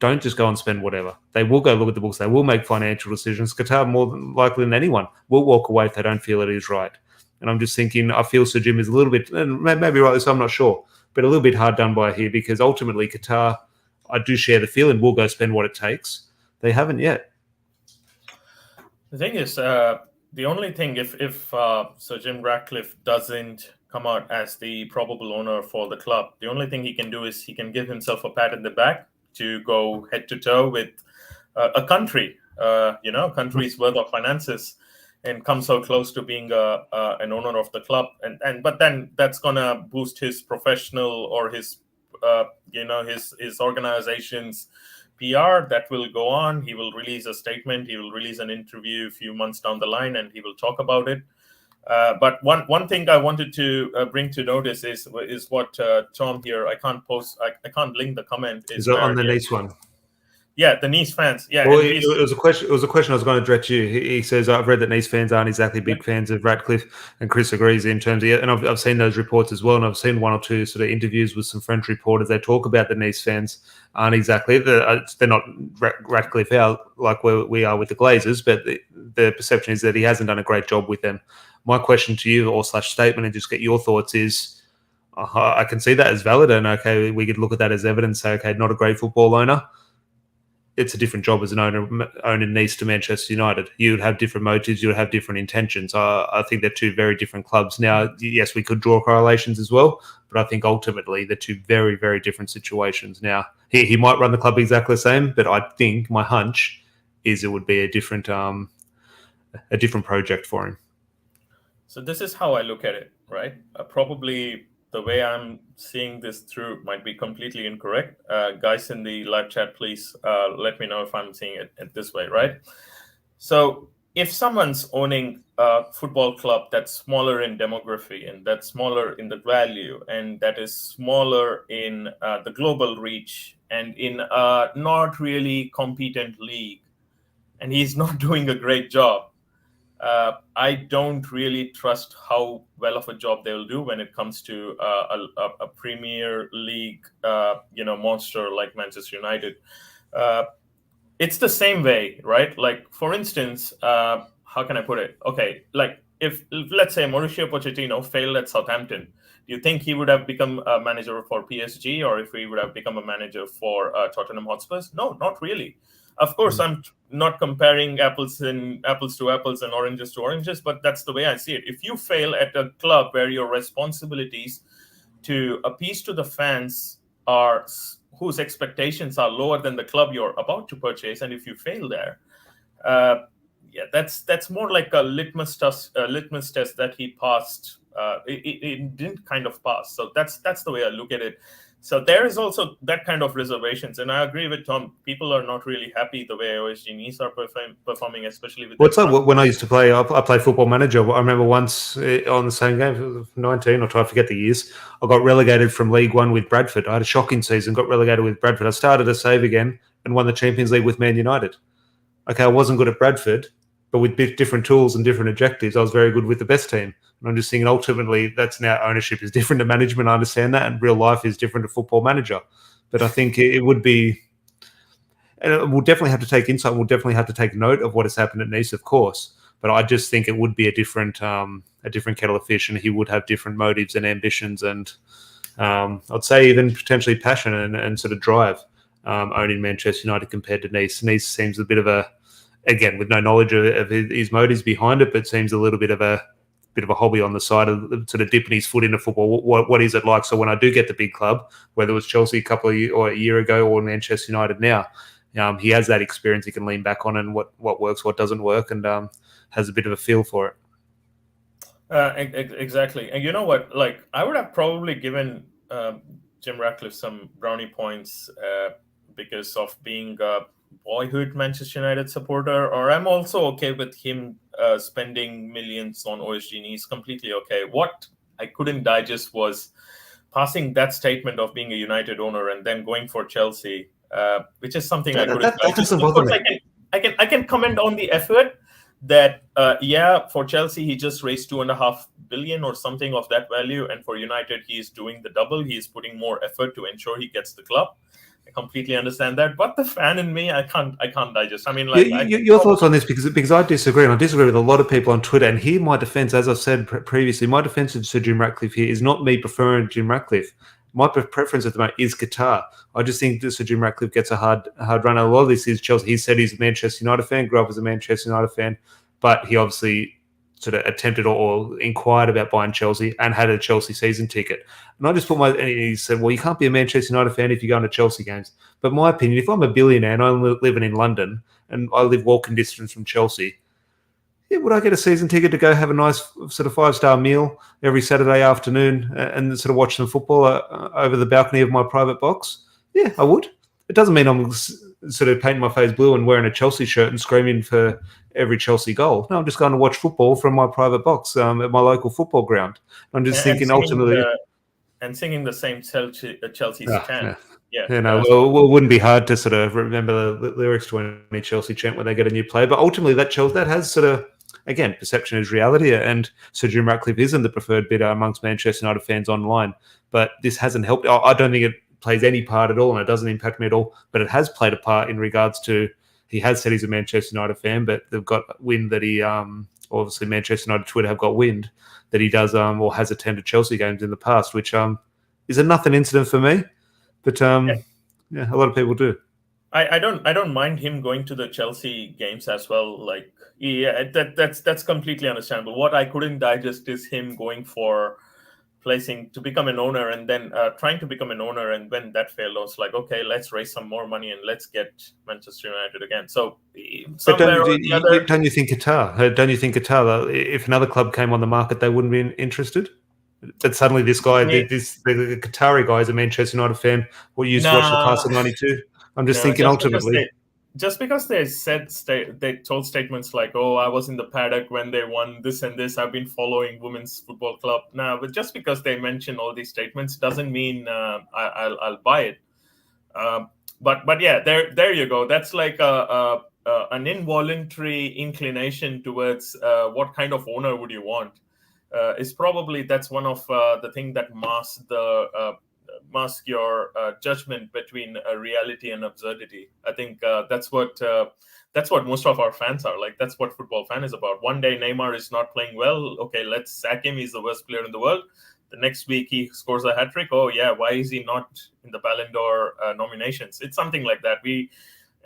don't just go and spend whatever. They will go look at the books. They will make financial decisions. Qatar, more than likely than anyone, will walk away if they don't feel it is right. And I'm just thinking, I feel Sir Jim is a little bit, and maybe rightly so, I'm not sure, but a little bit hard done by here because ultimately Qatar, I do share the feeling, will go spend what it takes. They haven't yet. The thing is, the only thing, if Sir Jim Ratcliffe doesn't come out as the probable owner for the club, the only thing he can do is he can give himself a pat in the back to go head to toe with a country, country's worth of finances, and come so close to being an owner of the club. But then that's gonna boost his professional or his organization's PR. That will go on. He will release a statement. He will release an interview a few months down the line, and he will talk about it. But one thing I wanted to bring to notice is what Tom here. I can't link the comment. Is it on the Nice one? Yeah, the Nice fans. Yeah, well, it was a question. It was a question I was going to direct you. He says, "I've read that Nice fans aren't exactly big fans of Ratcliffe," and Chris agrees in terms of. And I've seen those reports as well, and I've seen one or two sort of interviews with some French reporters. They talk about the Nice fans aren't exactly they're not Ratcliffe out like where we are with the Glazers, but the perception is that he hasn't done a great job with them. My question to you, or statement, and just get your thoughts is. I can see that as valid, and okay, we could look at that as evidence. Say, okay, not a great football owner. It's a different job as an owner owning Nice to Manchester United. You would have different motives. You would have different intentions. I think they're two very different clubs. Now, yes, we could draw correlations as well, but I think ultimately they're two very, very different situations. Now, he might run the club exactly the same, but I think my hunch is it would be a different project for him. So this is how I look at it, right? Probably the way I'm seeing this through might be completely incorrect. Guys in the live chat, please let me know if I'm seeing it this way, right? So if someone's owning a football club that's smaller in demography and that's smaller in the value and that is smaller in the global reach and in a not really competent league, and he's not doing a great job, I don't really trust how well of a job they'll do when it comes to a Premier League, monster like Manchester United. Uh, it's the same way, right? Like, for instance, how can I put it? Okay, like if let's say Mauricio Pochettino failed at Southampton, do you think he would have become a manager for PSG, or if he would have become a manager for Tottenham Hotspurs? No, not really. Of course, I'm not comparing apples to apples and oranges to oranges, but that's the way I see it. If you fail at a club where your responsibilities to appease to the fans are whose expectations are lower than the club you're about to purchase, and if you fail there, yeah, that's more like a litmus test that he passed. It didn't kind of pass, so that's the way I look at it. So there is also that kind of reservations, and I agree with Tom. People are not really happy the way OSG Nice are performing, especially with. What's up? When I used to play, I played Football Manager. I remember once on the same game, 19, I'll try to forget the years, I got relegated from League One with Bradford. I had a shocking season, got relegated with Bradford. I started to save again and won the Champions League with Man United. Okay, I wasn't good at Bradford, but with different tools and different objectives, I was very good with the best team. And I'm just thinking, ultimately, that's now ownership is different to management. I understand that, and real life is different to Football Manager. But I think it would be, and we'll definitely have to take insight. We'll definitely have to take note of what has happened at Nice, of course. But I just think it would be a different kettle of fish, and he would have different motives and ambitions, and I'd say even potentially passion and sort of drive owning Manchester United compared to Nice. Nice seems a bit of a, again, with no knowledge of his motives behind it, but seems a little bit of a hobby on the side of sort of dipping his foot into football. What is it like? So when I do get the big club, whether it was Chelsea a year ago or Manchester United now, he has that experience he can lean back on, and what works, what doesn't work, and has a bit of a feel for it. Exactly. And you know what? Like, I would have probably given Jim Ratcliffe some brownie points because of being a boyhood Manchester United supporter, or I'm also okay with him spending millions on OSG Nice, completely okay. What I couldn't digest was passing that statement of being a United owner and then going for Chelsea, which is something I couldn't digest. That doesn't bother me. I can comment on the effort that for Chelsea he just raised 2.5 billion or something of that value, and for United he's doing the double. He's putting more effort to ensure he gets the club. I completely understand that, but the fan in me, I can't digest. I mean, like, your thoughts on this, because I disagree, and I disagree with a lot of people on Twitter. And here, my defense, as I've said previously, my defense of Sir Jim Ratcliffe here is not me preferring Jim Ratcliffe. My preference at the moment is Qatar. I just think that Sir Jim Ratcliffe gets a hard run. A lot of this is Chelsea. He said he's a Manchester United fan, grew up as a Manchester United fan, but he obviously sort of attempted or inquired about buying Chelsea and had a Chelsea season ticket. And I just put and he said, well, you can't be a Manchester United fan if you go into Chelsea games. But my opinion, if I'm a billionaire and I'm living in London and I live walking distance from Chelsea, yeah, would I get a season ticket to go have a nice sort of 5-star meal every Saturday afternoon and sort of watch some football over the balcony of my private box? Yeah, I would. It doesn't mean I'm sort of painting my face blue and wearing a Chelsea shirt and screaming for every Chelsea goal. No, I'm just going to watch football from my private box at my local football ground. I'm just thinking ultimately... and singing the same Chelsea chant. Yeah, well, it wouldn't be hard to sort of remember the lyrics to any Chelsea chant when they get a new player. But ultimately, that has sort of, again, perception is reality, and Sir Jim Ratcliffe isn't the preferred bidder amongst Manchester United fans online. But this hasn't helped. I don't think it plays any part at all, and it doesn't impact me at all. But it has played a part in regards to, he has said he's a Manchester United fan, but they've got wind that he, obviously Manchester United Twitter have got wind that he does or has attended Chelsea games in the past, which is a nothing incident for me. But yeah, a lot of people do. I don't mind him going to the Chelsea games as well. Like, yeah, that's completely understandable. What I couldn't digest is him going for placing to become an owner and then trying to become an owner, and when that failed, I was like, okay, let's raise some more money and let's get Manchester United again. So, but don't you think Qatar? Don't you think Qatar, if another club came on the market, they wouldn't be interested? But suddenly this guy, the Qatari guy, is a Manchester United fan. What used to watch the class of '92. I'm just thinking ultimately. Just because they they told statements like, "Oh, I was in the paddock when they won this and this. I've been following women's football club." Now, but just because they mention all these statements doesn't mean I'll buy it. But yeah, there you go. That's like a an involuntary inclination towards what kind of owner would you want is probably that's one of the thing that mask your judgment between reality and absurdity. I think that's what most of our fans are like. That's what football fan is about. One day Neymar is not playing well. Okay, let's sack him. He's the worst player in the world. The next week he scores a hat trick. Oh yeah, why is he not in the Ballon d'Or nominations? It's something like that. We,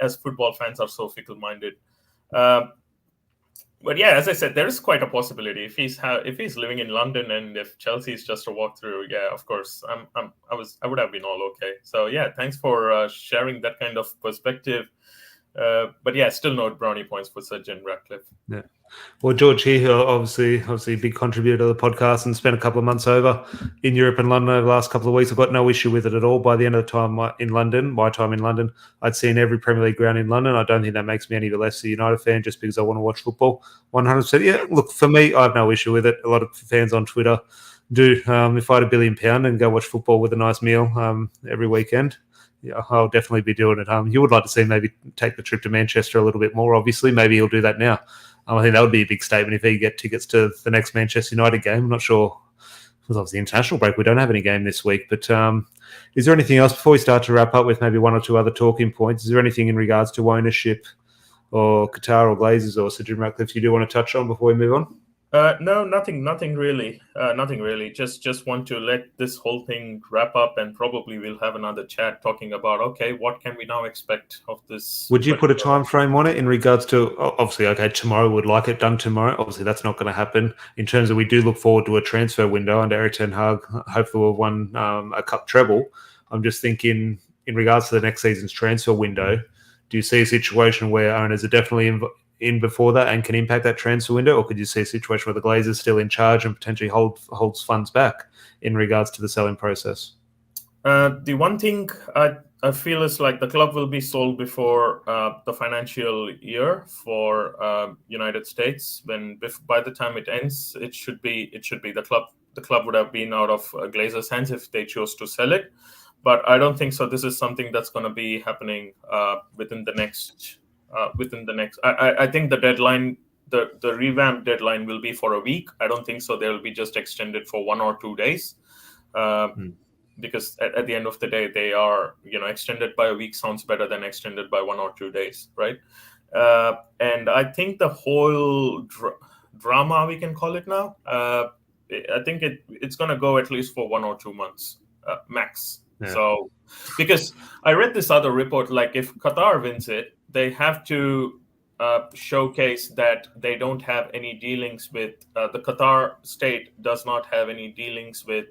as football fans, are so fickle-minded. But yeah, as I said, there is quite a possibility if he's living in London and if Chelsea is just a walk through. Yeah, of course, I would have been all okay. So yeah, thanks for sharing that kind of perspective. But yeah, still no brownie points for Sir Jim Ratcliffe. Yeah. Well, George here, obviously a big contributor to the podcast and spent a couple of months over in Europe and London over the last couple of weeks. I've got no issue with it at all. By the end of the time in London, my time in London, I'd seen every Premier League ground in London. I don't think that makes me any less a United fan just because I want to watch football. 100%. Yeah, look, for me, I have no issue with it. A lot of fans on Twitter do. If I had £1 billion and go watch football with a nice meal every weekend, yeah, I'll definitely be doing it. You would like to see maybe take the trip to Manchester a little bit more, obviously. Maybe he'll do that now. I think that would be a big statement if he get tickets to the next Manchester United game. I'm not sure, because obviously international break, we don't have any game this week. But is there anything else before we start to wrap up with maybe one or two other talking points? Is there anything in regards to ownership or Qatar or Glazers or Sir Jim Ratcliffe you do want to touch on before we move on? No, nothing really. Nothing really. Just want to let this whole thing wrap up, and probably we'll have another chat talking about, okay, what can we now expect of this? Would you put a time frame on it in regards to, obviously, okay, tomorrow would like it done tomorrow. Obviously, that's not going to happen. In terms of, we do look forward to a transfer window under Erik ten Hag. Hopefully we'll won a cup treble. I'm just thinking in regards to the next season's transfer window, do you see a situation where owners are definitely in before that and can impact that transfer window, or could you see a situation where the Glazers still in charge and potentially holds funds back in regards to the selling process? The one thing I feel is like the club will be sold before the financial year for United States. By the time it ends, it should be the club. The club would have been out of Glazers' hands if they chose to sell it, but I don't think so. This is something that's going to be happening within the next. I think the deadline, the revamp deadline, will be for a week. I don't think so they will be just extended for 1 or 2 days, because at the end of the day, they are, extended by a week sounds better than extended by 1 or 2 days, right? And I think the whole drama, we can call it now, I think it's going to go at least for 1 or 2 months max. Yeah. So, because I read this other report, like if Qatar wins it, they have to showcase that they don't have any dealings with the Qatar state does not have any dealings with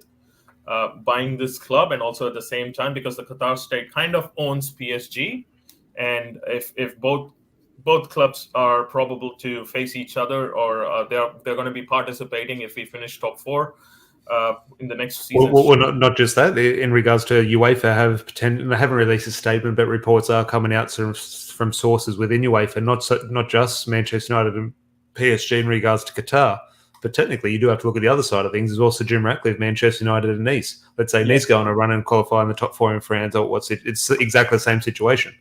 buying this club, and also at the same time, because the Qatar state kind of owns PSG, and if both clubs are probable to face each other, or they're going to be participating if we finish top 4. In the next season. Well, not just that. In regards to UEFA, they haven't released a statement, but reports are coming out from sources within UEFA, not just Manchester United and PSG in regards to Qatar, but technically you do have to look at the other side of things as well. So Jim Ratcliffe, Manchester United and Nice. Let's say Nice go on a run and qualify in the top 4 in France, or it's exactly the same situation.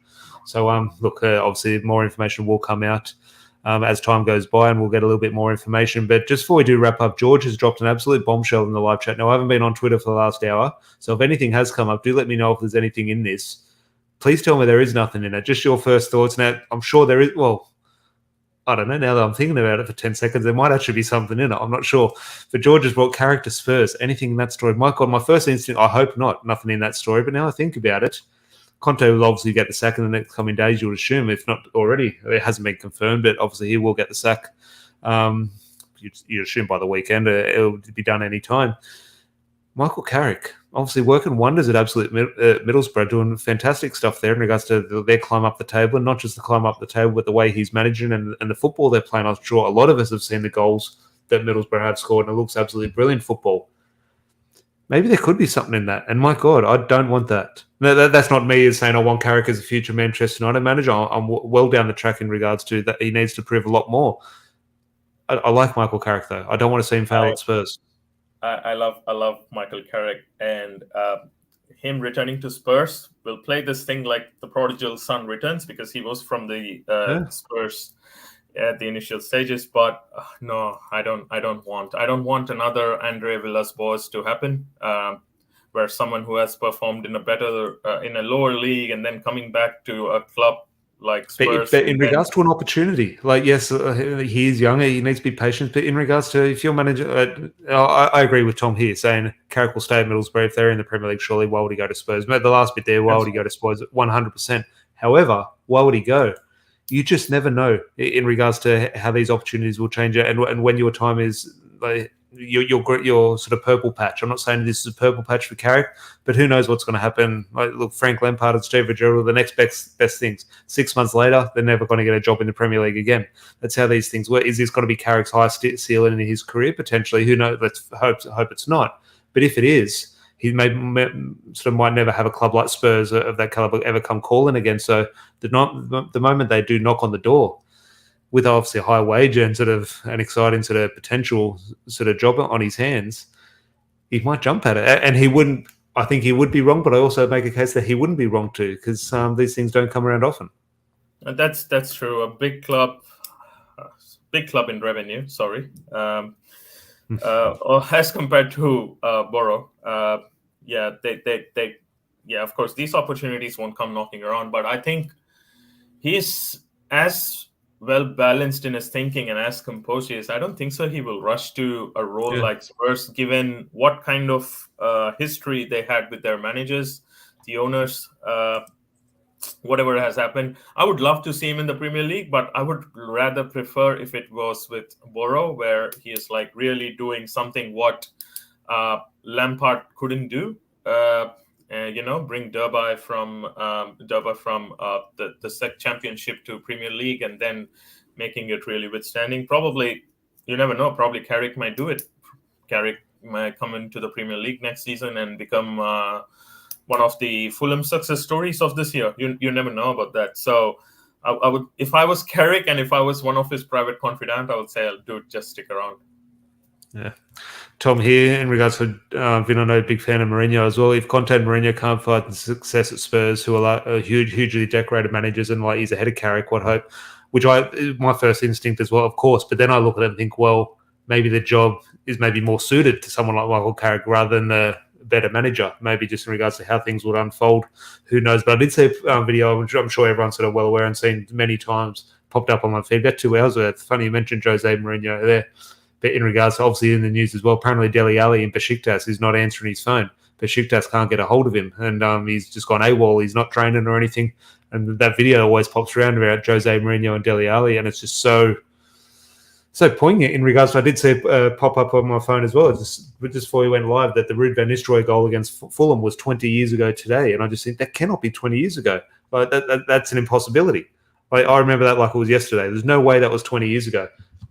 So look, obviously more information will come out as time goes by, and we'll get a little bit more information. But just before we do wrap up, George has dropped an absolute bombshell in the live chat. Now, I haven't been on Twitter for the last hour, so if anything has come up, do let me know if there's anything in this. Please tell me there is nothing in it. Just your first thoughts. Now, I'm sure there is. Well, I don't know. Now that I'm thinking about it for 10 seconds, there might actually be something in it. I'm not sure. But George has brought character Spurs. Anything in that story? My God, my first instinct, I hope not. Nothing in that story. But now I think about it, Conte will obviously get the sack in the next coming days, you would assume, if not already. It hasn't been confirmed, but obviously he will get the sack. You'd assume by the weekend. It'll be done any time. Michael Carrick, obviously working wonders at Absolute Middlesbrough, doing fantastic stuff there in regards to their climb up the table, and not just the climb up the table, but the way he's managing and the football they're playing. I'm sure a lot of us have seen the goals that Middlesbrough have scored, and it looks absolutely brilliant football. Maybe there could be something in that. And my God, I don't want that. No, that's not me as saying I want Carrick as a future Manchester United manager. I'm well down the track in regards to that. He needs to prove a lot more. I like Michael Carrick, though. I don't want to see him fail at Spurs. I love Michael Carrick. And him returning to Spurs will play this thing like the prodigal son returns, because he was from the Spurs at the initial stages. But no, I don't want another Andre Villas-Boas to happen, where someone who has performed in a lower league and then coming back to a club like Spurs. But in regards to an opportunity, like, yes, he is younger, he needs to be patient. But in regards to if your manager, I agree with Tom here saying Carrick will stay at Middlesbrough. If they're in the Premier League, surely why would he go to Spurs? The last bit there, why would he go to Spurs? 100%. However, why would he go? You just never know in regards to how these opportunities will change and when your time is like your sort of purple patch. I'm not saying this is a purple patch for Carrick, but who knows what's going to happen. Like, look, Frank Lampard and Steve Gerrard, the next best things. 6 months later, they're never going to get a job in the Premier League again. That's how these things work. Is this going to be Carrick's highest ceiling in his career? Potentially. Who knows? Let's hope it's not. But if it is, he might never have a club like Spurs of that caliber ever come calling again. So the moment they do knock on the door, with obviously a high wage and an exciting potential job on his hands, he might jump at it. And he wouldn't. I think he would be wrong, but I also make a case that he wouldn't be wrong too, because these things don't come around often. And that's true. A big club in revenue. Sorry. Or as compared to Borough, of course, these opportunities won't come knocking around. But I think he's as well balanced in his thinking and as composed he is. I don't think so he will rush to a role like Spurs, given what kind of history they had with their managers, the owners, whatever has happened. I would love to see him in the Premier League, but I would rather prefer if it was with Borough, where he is like really doing something what Lampard couldn't do. Bring Derby from the SEC Championship to Premier League and then making it really withstanding. Probably, you never know. Probably Carrick might do it. Carrick might come into the Premier League next season and become one of the Fulham success stories of this year. You never know about that. So I would, if I was Carrick and if I was one of his private confidant, I would say, dude, just stick around. Yeah. Tom here, in regards to Vino, big fan of Mourinho as well. If Conte and Mourinho can't find the success at Spurs, who are hugely decorated managers, and he's ahead of Carrick, what hope? Which my first instinct as well, of course. But then I look at it and think, well, maybe the job is maybe more suited to someone like Michael Carrick rather than a better manager. Maybe just in regards to how things would unfold. Who knows? But I did see a video, which I'm sure everyone's well aware and seen many times, popped up on my feed about 2 hours ago. It's funny you mentioned Jose Mourinho there. But in regards to, obviously in the news as well, apparently Dele Alli in Besiktas is not answering his phone. Besiktas can't get a hold of him, and he's just gone AWOL. He's not training or anything. And that video always pops around about Jose Mourinho and Dele Alli, and it's just so poignant in regards to, I did see it pop up on my phone as well, just before we went live, that the Ruud van Nistelrooy goal against Fulham was 20 years ago today. And I just think that cannot be 20 years ago. Like that's an impossibility. I remember that like it was yesterday. There's no way that was 20 years ago.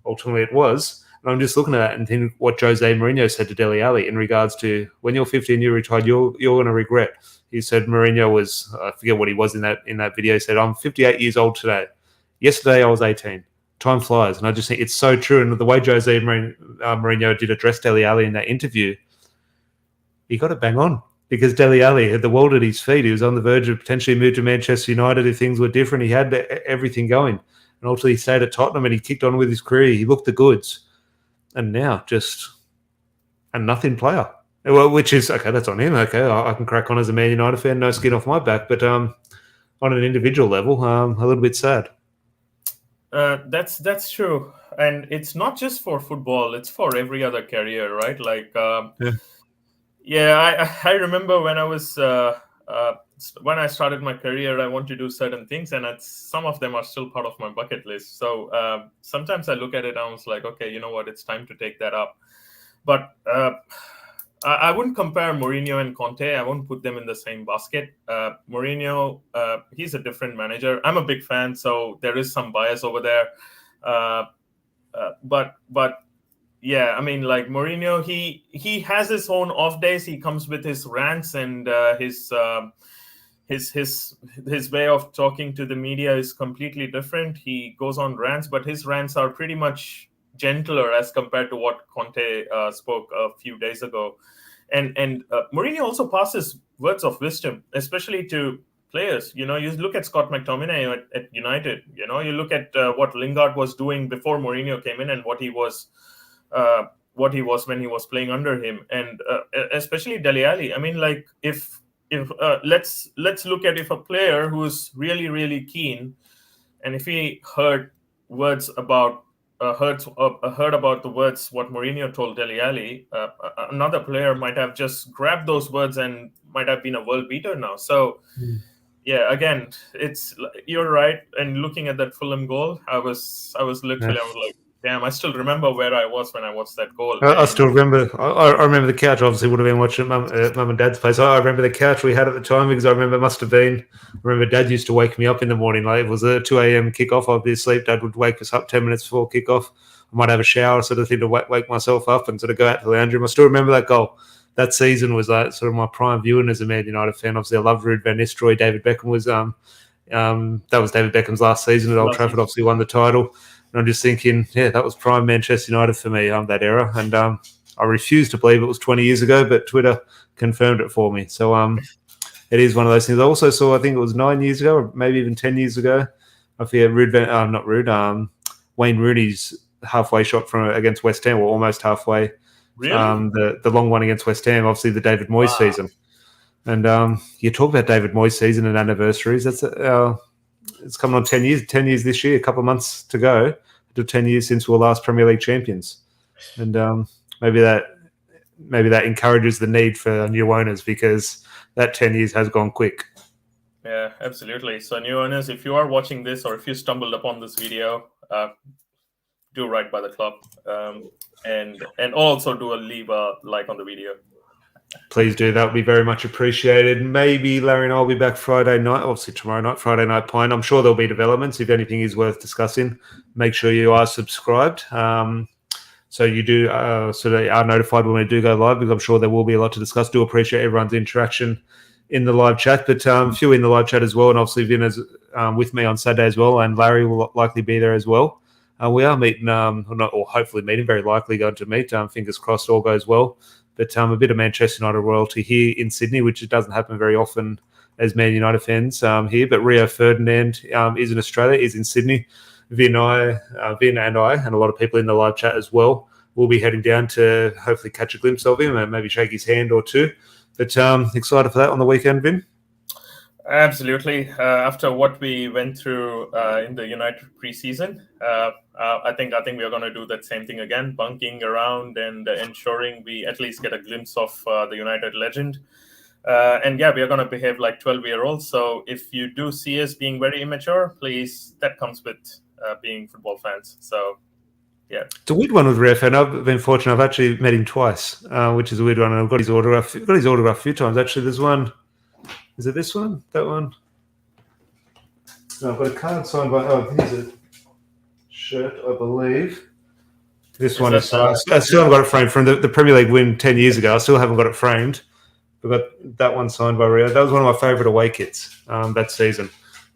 Ultimately, it was. And I'm just looking at that and thinking what Jose Mourinho said to Dele Alli in regards to when you're 15, you're retired, you're going to regret. He said Mourinho was, I forget what he was in that video. He said, I'm 58 years old today. Yesterday I was 18. Time flies. And I just think it's so true. And the way Jose Mourinho did address Dele Alli in that interview, he got it bang on. Because Dele Alli had the world at his feet. He was on the verge of potentially moving to Manchester United if things were different. He had everything going. And ultimately he stayed at Tottenham and he kicked on with his career. He looked the goods. And now just a nothing player. Well, which is, okay, that's on him. Okay, I can crack on as a Man United fan, no skin off my back. But on an individual level, a little bit sad. That's true. And it's not just for football. It's for every other career, right? Like, I remember when I was... when I started my career, I want to do certain things, and some of them are still part of my bucket list. So sometimes I look at it and I was like, okay, you know what? It's time to take that up. But I wouldn't compare Mourinho and Conte. I won't put them in the same basket. Mourinho, he's a different manager. I'm a big fan, so there is some bias over there. But yeah, I mean, like Mourinho, he has his own off days. He comes with his rants and his way of talking to the media is completely different. He goes on rants, but his rants are pretty much gentler as compared to what Conte spoke a few days ago. And Mourinho also passes words of wisdom, especially to players. You look at Scott McTominay at United. You look at what Lingard was doing before Mourinho came in, and what he was when he was playing under him, and especially Dele Alli. I mean, like if let's look at if a player who's really really keen, and if he heard words about heard about the words what Mourinho told Dele Alli, another player might have just grabbed those words and might have been a world beater now. So yeah, again, you're right. And looking at that Fulham goal, I was literally, I was like, damn, I still remember where I was when I watched that goal. I still remember. I remember the couch. Obviously, would have been watching Mum and Dad's place. I remember the couch we had at the time because I remember it must have been. I remember Dad used to wake me up in the morning. Like it was a 2 a.m. kickoff. I'd be asleep. Dad would wake us up 10 minutes before kickoff. I might have a shower, sort of thing, to wake myself up and sort of go out to the lounge room. I still remember that goal. That season was like sort of my prime viewing as a Man United fan. Obviously, I loved Ruud van Nistelrooy. David Beckham was that was David Beckham's last season at Old Trafford. Obviously, won the title. And I'm just thinking, yeah, that was prime Manchester United for me, that era. And I refuse to believe it was 20 years ago, but Twitter confirmed it for me. So it is one of those things. I also saw, I think it was 9 years ago, or maybe even 10 years ago, I forget, Wayne Rooney's halfway shot from against West Ham, or almost halfway. Really? The long one against West Ham, obviously the David Moyes season. And you talk about David Moyes season and anniversaries. That's it's coming on 10 years. 10 years this year. A couple of months to go to 10 years since we were last Premier League champions. And maybe that encourages the need for new owners, because that 10 years has gone quick. Yeah, absolutely. So new owners, if you are watching this, or if you stumbled upon this video, do right by the club, and also leave a like on the video. Please do. That would be very much appreciated. Maybe Larry and I will be back Friday night, obviously tomorrow night, Friday Night Pint. I'm sure there'll be developments. If anything is worth discussing, make sure you are subscribed. So you do so they are notified when we do go live, because I'm sure there will be a lot to discuss. Do appreciate everyone's interaction in the live chat, but a few in the live chat as well. And obviously Vin is with me on Saturday as well, and Larry will likely be there as well. We are meeting, or hopefully meeting, very likely going to meet. Fingers crossed all goes well. But a bit of Manchester United royalty here in Sydney, which it doesn't happen very often as Man United fans here. But Rio Ferdinand is in Australia, is in Sydney. Vin and I, and a lot of people in the live chat as well, will be heading down to hopefully catch a glimpse of him and maybe shake his hand or two. But excited for that on the weekend, Vin? Absolutely. After what we went through in the United preseason, I think we are going to do that same thing again, bunking around and ensuring we at least get a glimpse of the United legend. And yeah, we are going to behave like 12-year-olds. So if you do see us being very immature, please, that comes with being football fans. So yeah. It's a weird one with Ref, and I've been fortunate. I've actually met him twice, which is a weird one. And I've got his autograph. I've got his autograph a few times. Actually, there's one. Is it this one? That one? No, I've got a card signed by. Oh, here's a shirt, I believe. This one is. I still haven't got it framed from the Premier League win 10 years ago. I still haven't got it framed. We've got that one signed by Rio. That was one of my favourite away kits that season.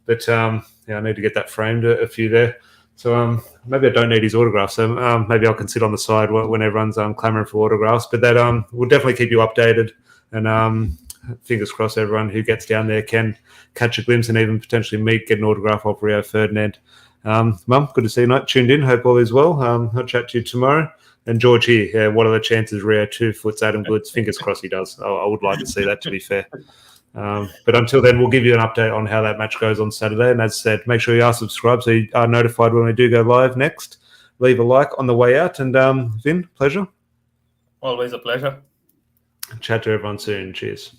But yeah, I need to get that framed. A few there. So maybe I don't need his autograph. So maybe I can sit on the side when everyone's clamouring for autographs. But that will definitely keep you updated. And fingers crossed, everyone who gets down there can catch a glimpse and even potentially get an autograph off Rio Ferdinand. Mum, good to see you tonight. Tuned in. Hope all is well. I'll chat to you tomorrow. And George here, yeah, what are the chances Rio 2 foots Adam Goods? Fingers crossed he does. I would like to see that, to be fair. But until then, we'll give you an update on how that match goes on Saturday. And as I said, make sure you are subscribed so you are notified when we do go live next. Leave a like on the way out. And Vin, pleasure. Always a pleasure. Chat to everyone soon. Cheers.